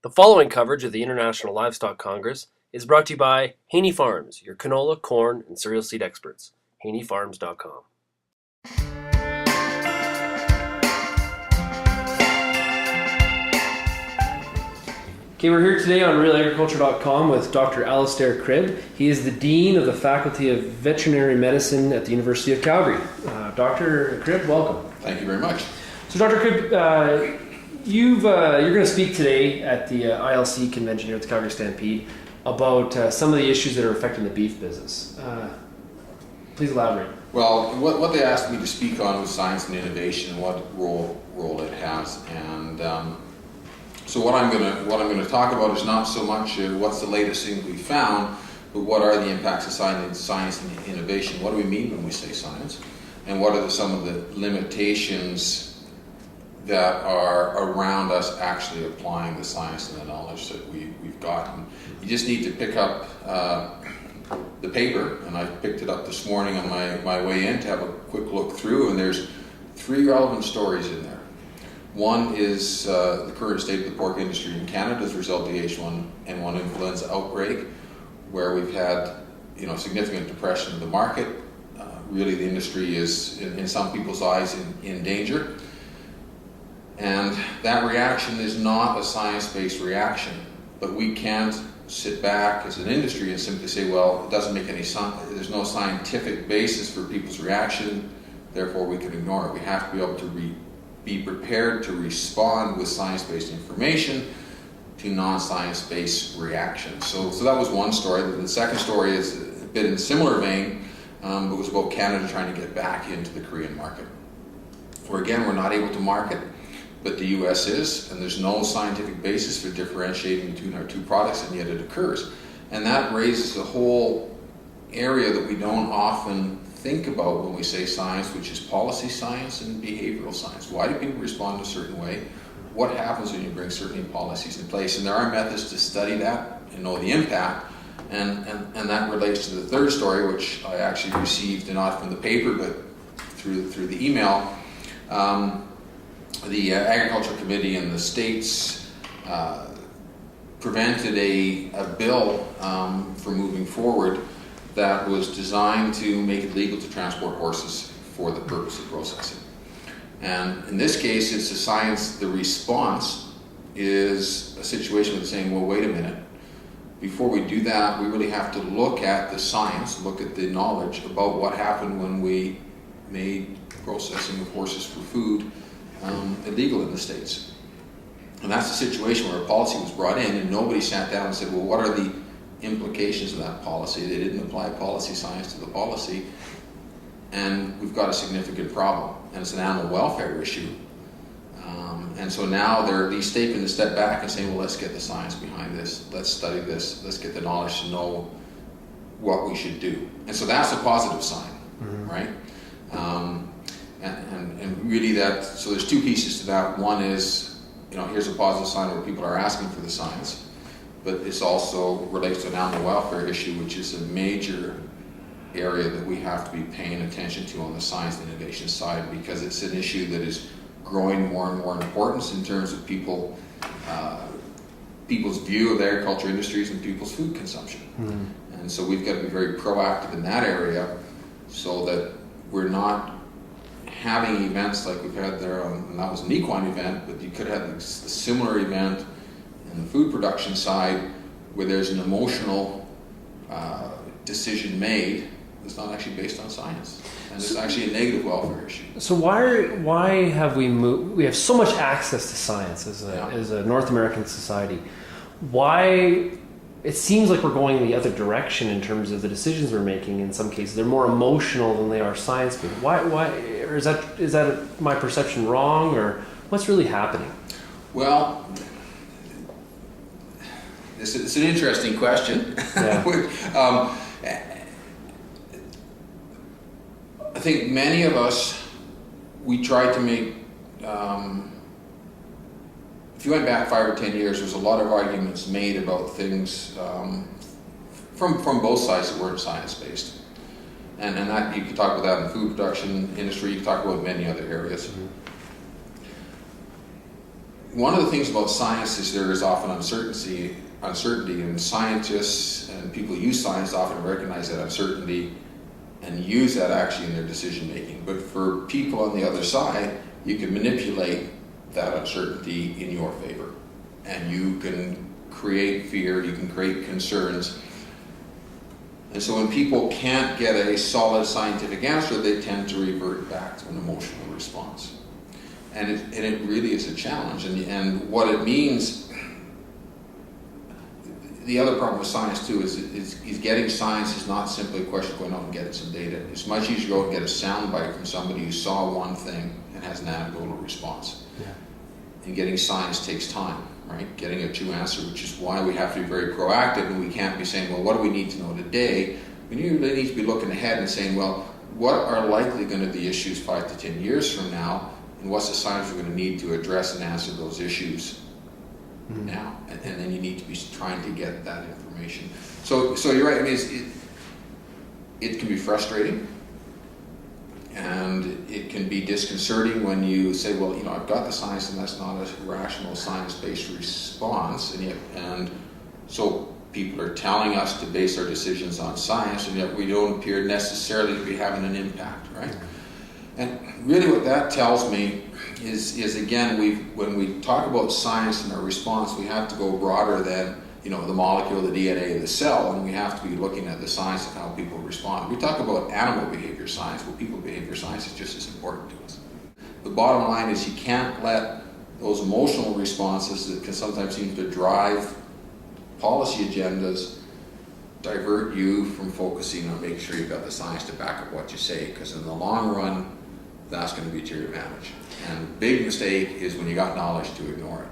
The following coverage of the International Livestock Congress is brought to you by Haney Farms, your canola, corn, and cereal seed experts. HaneyFarms.com. Okay, we're here today on RealAgriculture.com with Dr. Alastair Cribb. He is the Dean of the Faculty of Veterinary Medicine at the University of Calgary. Dr. Cribb, welcome. Thank you very much. So, Dr. Cribb, you're going to speak today at the ILC convention here at the Calgary Stampede about some of the issues that are affecting the beef business. Please elaborate. Well, what they asked me to speak on was science and innovation and what role it has. And so what I'm going to talk about is not so much what's the latest thing we found, but what are the impacts of science and innovation. What do we mean when we say science? And what are some of the limitations that are around us actually applying the science and the knowledge that we've gotten. You just need to pick up the paper, and I picked it up this morning on my way in to have a quick look through, and there's 3 relevant stories in there. One is the current state of the pork industry in Canada as a result of the H1N1 influenza outbreak, where we've had significant depression of the market. Really, the industry is, in some people's eyes, in danger. And that reaction is not a science-based reaction, but we can't sit back as an industry and simply say, well, it doesn't make any sense, there's no scientific basis for people's reaction, therefore we can ignore it. We have to be able to be prepared to respond with science-based information to non-science-based reactions. So that was one story. The second story is a bit in a similar vein, but was about Canada trying to get back into the Korean market, where again, we're not able to market, but the US is, and there's no scientific basis for differentiating between our 2 products, and yet it occurs. And that raises a whole area that we don't often think about when we say science, which is policy science and behavioral science. Why do people respond a certain way? What happens when you bring certain policies in place? And there are methods to study that and know the impact, and that relates to the third story, which I actually received not from the paper, but through the email. The Agriculture Committee in the States prevented a bill from moving forward that was designed to make it legal to transport horses for the purpose of processing. And in this case, it's the response is a situation with saying, well, wait a minute. Before we do that, we really have to look at the science, look at the knowledge about what happened when we made processing of horses for food illegal in the States. And that's the situation where a policy was brought in and nobody sat down and said, well, what are the implications of that policy? They didn't apply policy science to the policy, and we've got a significant problem, and it's an animal welfare issue. And so now they're at least taking a step back and saying, well, let's get the science behind this, let's study this, let's get the knowledge to know what we should do. And so that's a positive sign, right? And really so there's 2 pieces to that. One is, here's a positive sign where people are asking for the science, but it's also relates to an animal welfare issue, which is a major area that we have to be paying attention to on the science and innovation side, because it's an issue that is growing more and more importance in terms of people's view of the agriculture industries and people's food consumption. And so we've got to be very proactive in that area so that we're not having events like we've had there, and that was an equine event, but you could have a similar event in the food production side where there's an emotional decision made that's not actually based on science, and it's actually a negative welfare issue. So why have we have so much access to science as a North American society? Why it seems like we're going the other direction in terms of the decisions we're making? In some cases, they're more emotional than they are science-based. Why? Or is that my perception wrong, or what's really happening? Well, it's an interesting question. Yeah. I think many of us, we try to make. If you went back 5 or 10 years, there's a lot of arguments made about things from both sides that weren't science-based. And that you could talk about that in the food production industry, you could talk about many other areas. one of the things about science is there is often uncertainty, and scientists and people who use science often recognize that uncertainty and use that actually in their decision making. But for people on the other side, you can manipulate that uncertainty in your favor, and you can create fear, you can create concerns. And so when people can't get a solid scientific answer, they tend to revert back to an emotional response. And it really is a challenge. And what it means, the other problem with science too is getting science is not simply a question of going out and getting some data. It's much easier to go and get a soundbite from somebody who saw one thing and has an anecdotal response. Yeah. And getting science takes time, right? Getting a true answer, which is why we have to be very proactive, and we can't be saying, well, what do we need to know today? We really need to be looking ahead and saying, well, what are likely going to be issues 5 to 10 years from now, and what's the science we're going to need to address and answer those issues now? And then you need to be trying to get that information. So you're right. I mean, it can be frustrating, and it can be disconcerting when you say, well, I've got the science, and that's not a rational science-based response, and so people are telling us to base our decisions on science, and yet we don't appear necessarily to be having an impact, right? And really what that tells me is again, when we talk about science and our response, we have to go broader than the molecule, the DNA of the cell, and we have to be looking at the science of how people respond. We talk about animal behavior science, but people behavior science is just as important to us. The bottom line is you can't let those emotional responses that can sometimes seem to drive policy agendas divert you from focusing on making sure you've got the science to back up what you say, because in the long run, that's going to be to your advantage. And the big mistake is when you got knowledge to ignore it.